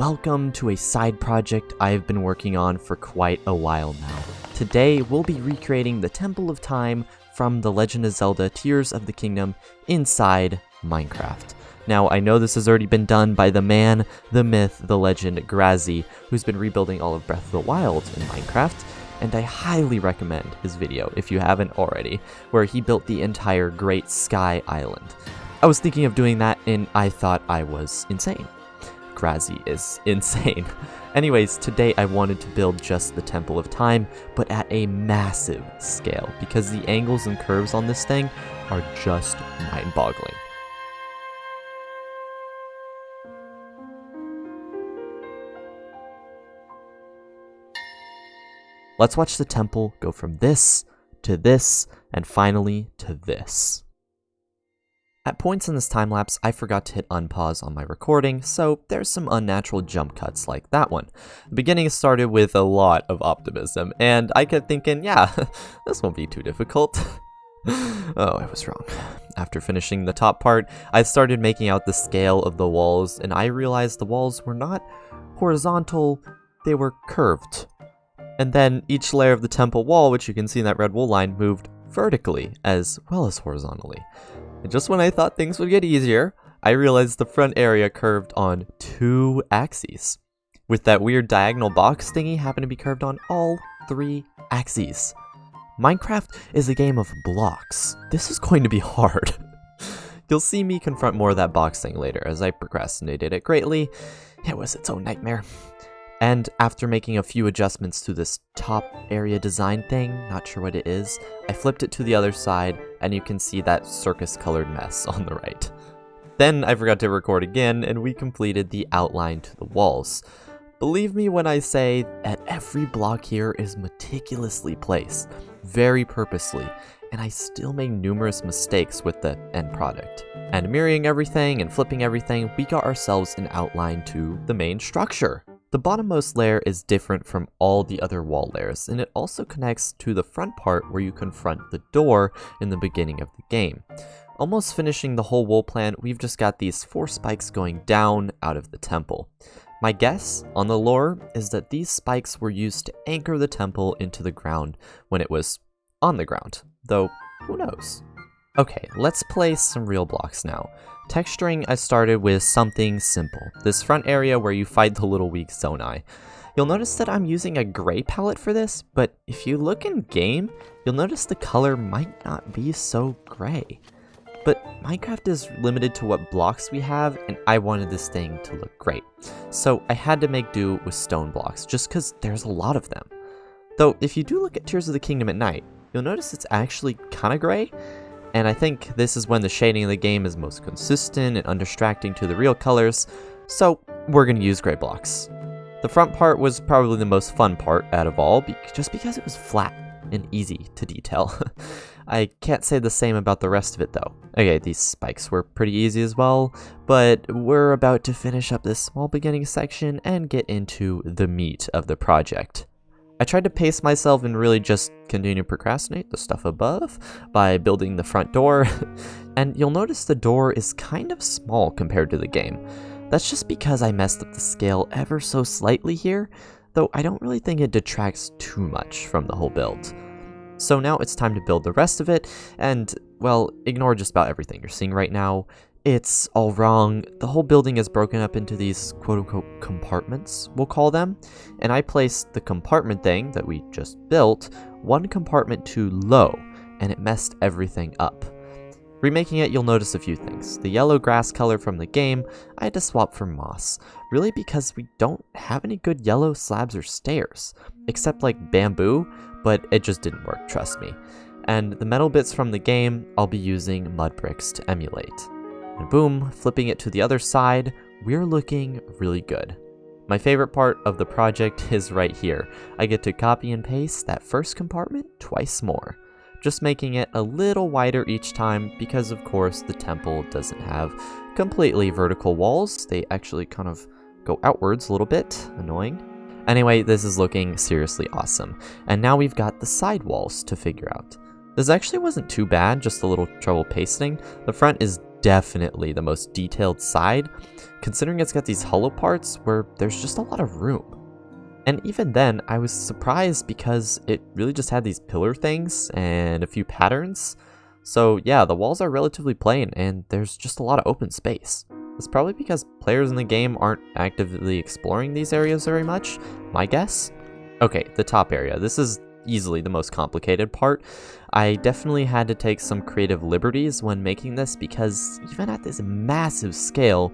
welcome to a side project I've been working on for quite a while now. Today, we'll be recreating the Temple of Time from the Legend of Zelda Tears of the Kingdom inside Minecraft. Now, I know this has already been done by the man, the myth, the legend, Grazi, who's been rebuilding all of Breath of the Wild in Minecraft, and I highly recommend his video if you haven't already, where he built the entire Great Sky Island. I was thinking of doing that, and I thought I was insane. Grazi is insane. Anyways, today I wanted to build just the Temple of Time, but at a massive scale, because the angles and curves on this thing are just mind-boggling. Let's watch the temple go from this, to this, and finally to this. At points in this time-lapse, I forgot to hit unpause on my recording, so there's some unnatural jump cuts like that one. The beginning started with a lot of optimism, and I kept thinking, yeah, this won't be too difficult. Oh, I was wrong. After finishing the top part, I started making out the scale of the walls, and I realized the walls were not horizontal, they were curved. And then each layer of the temple wall, which you can see in that red wool line, moved vertically as well as horizontally. And just when I thought things would get easier, I realized the front area curved on 2 axes, with that weird diagonal box thingy happening to be curved on all 3 axes. Minecraft is a game of blocks. This is going to be hard. You'll see me confront more of that box thing later, as I procrastinated it greatly. It was its own nightmare. And after making a few adjustments to this top area design thing, not sure what it is, I flipped it to the other side, and you can see that circus-colored mess on the right. Then I forgot to record again, and we completed the outline to the walls. Believe me when I say that every block here is meticulously placed, very purposely, and I still made numerous mistakes with the end product. And mirroring everything and flipping everything, we got ourselves an outline to the main structure. The bottommost layer is different from all the other wall layers, and it also connects to the front part where you confront the door in the beginning of the game. Almost finishing the whole wall plan, we've just got these 4 spikes going down out of the temple. My guess on the lore is that these spikes were used to anchor the temple into the ground when it was on the ground, though who knows? Okay, let's place some real blocks now. Texturing, I started with something simple, this front area where you fight the little weak Zonai. You'll notice that I'm using a gray palette for this, but if you look in game, you'll notice the color might not be so gray. But Minecraft is limited to what blocks we have, and I wanted this thing to look great. So I had to make do with stone blocks, just because there's a lot of them. Though, if you do look at Tears of the Kingdom at night, you'll notice it's actually kinda gray. And I think this is when the shading of the game is most consistent and undistracting to the real colors, so we're going to use gray blocks. The front part was probably the most fun part out of all, just because it was flat and easy to detail. I can't say the same about the rest of it though. Okay, these spikes were pretty easy as well, but we're about to finish up this small beginning section and get into the meat of the project. I tried to pace myself and really just continue to procrastinate the stuff above by building the front door, and you'll notice the door is kind of small compared to the game. That's just because I messed up the scale ever so slightly here, though I don't really think it detracts too much from the whole build. So now it's time to build the rest of it, and, well, ignore just about everything you're seeing right now. It's all wrong. The whole building is broken up into these quote-unquote compartments, we'll call them, and I placed the compartment thing that we just built 1 compartment too low, and it messed everything up. Remaking it, you'll notice a few things. The yellow grass color from the game, I had to swap for moss, really because we don't have any good yellow slabs or stairs, except like bamboo, but it just didn't work, trust me. And the metal bits from the game, I'll be using mud bricks to emulate. And boom, flipping it to the other side, we're looking really good. My favorite part of the project is right here. I get to copy and paste that first compartment twice more, just making it a little wider each time because of course the temple doesn't have completely vertical walls. They actually kind of go outwards a little bit, annoying. Anyway, this is looking seriously awesome. And now we've got the side walls to figure out. This actually wasn't too bad, just a little trouble pasting. The front is definitely the most detailed side, considering it's got these hollow parts where there's just a lot of room. And even then, I was surprised because it really just had these pillar things and a few patterns. So yeah, the walls are relatively plain and there's just a lot of open space. It's probably because players in the game aren't actively exploring these areas very much, my guess. Okay, the top area. This is easily the most complicated part. I definitely had to take some creative liberties when making this because even at this massive scale,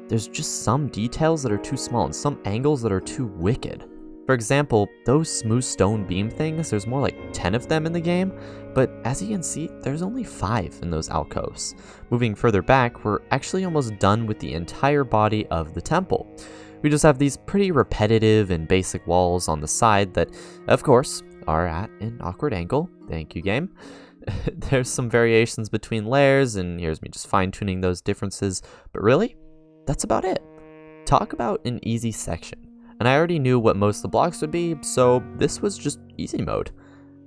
there's just some details that are too small and some angles that are too wicked. For example, those smooth stone beam things, there's more like 10 of them in the game, but as you can see, there's only 5 in those alcoves. Moving further back, we're actually almost done with the entire body of the temple. We just have these pretty repetitive and basic walls on the side that, of course, are at an awkward angle. Thank you, game. There's some variations between layers, and here's me just fine-tuning those differences, but really, that's about it. Talk about an easy section. And I already knew what most of the blocks would be, so this was just easy mode.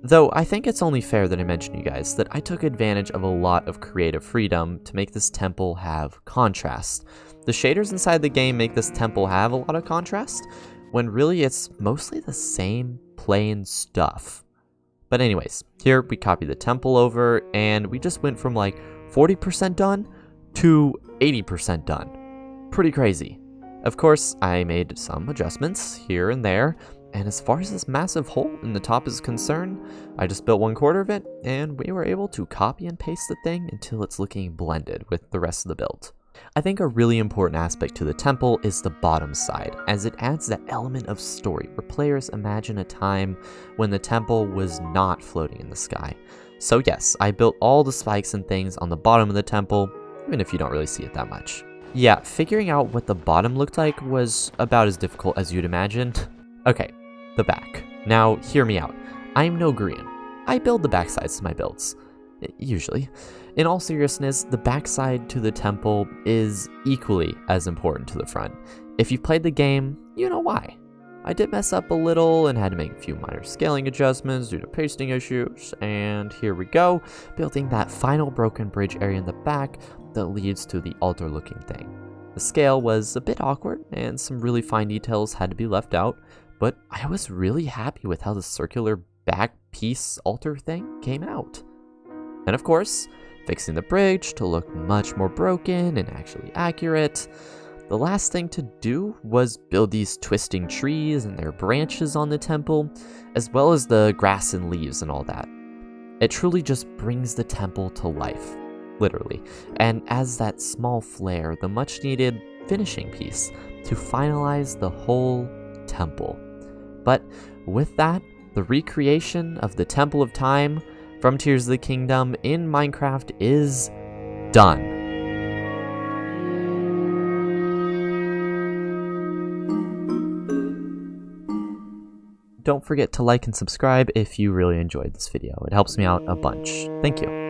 Though I think it's only fair that I mention you guys that I took advantage of a lot of creative freedom to make this temple have contrast. The shaders inside the game make this temple have a lot of contrast, when really it's mostly the same plain stuff. But anyways, here we copy the temple over, and we just went from like 40% done to 80% done. Pretty crazy. Of course, I made some adjustments here and there, and as far as this massive hole in the top is concerned, I just built 1/4 of it, and we were able to copy and paste the thing until it's looking blended with the rest of the build. I think a really important aspect to the temple is the bottom side, as it adds that element of story where players imagine a time when the temple was not floating in the sky. So yes, I built all the spikes and things on the bottom of the temple, even if you don't really see it that much. Yeah, figuring out what the bottom looked like was about as difficult as you'd imagine. Okay, the back. Now, hear me out. I'm no Korean. I build the backsides to my builds. Usually. In all seriousness, the backside to the temple is equally as important to the front. If you've played the game, you know why. I did mess up a little and had to make a few minor scaling adjustments due to pasting issues, and here we go, building that final broken bridge area in the back that leads to the altar looking thing. The scale was a bit awkward and some really fine details had to be left out, but I was really happy with how the circular back piece altar thing came out. And of course, fixing the bridge to look much more broken and actually accurate. The last thing to do was build these twisting trees and their branches on the temple, as well as the grass and leaves and all that. It truly just brings the temple to life, literally, and adds that small flair, the much needed finishing piece to finalize the whole temple. But with that, the recreation of the Temple of Time from Tears of the Kingdom in Minecraft is done. Don't forget to like and subscribe if you really enjoyed this video. It helps me out a bunch. Thank you.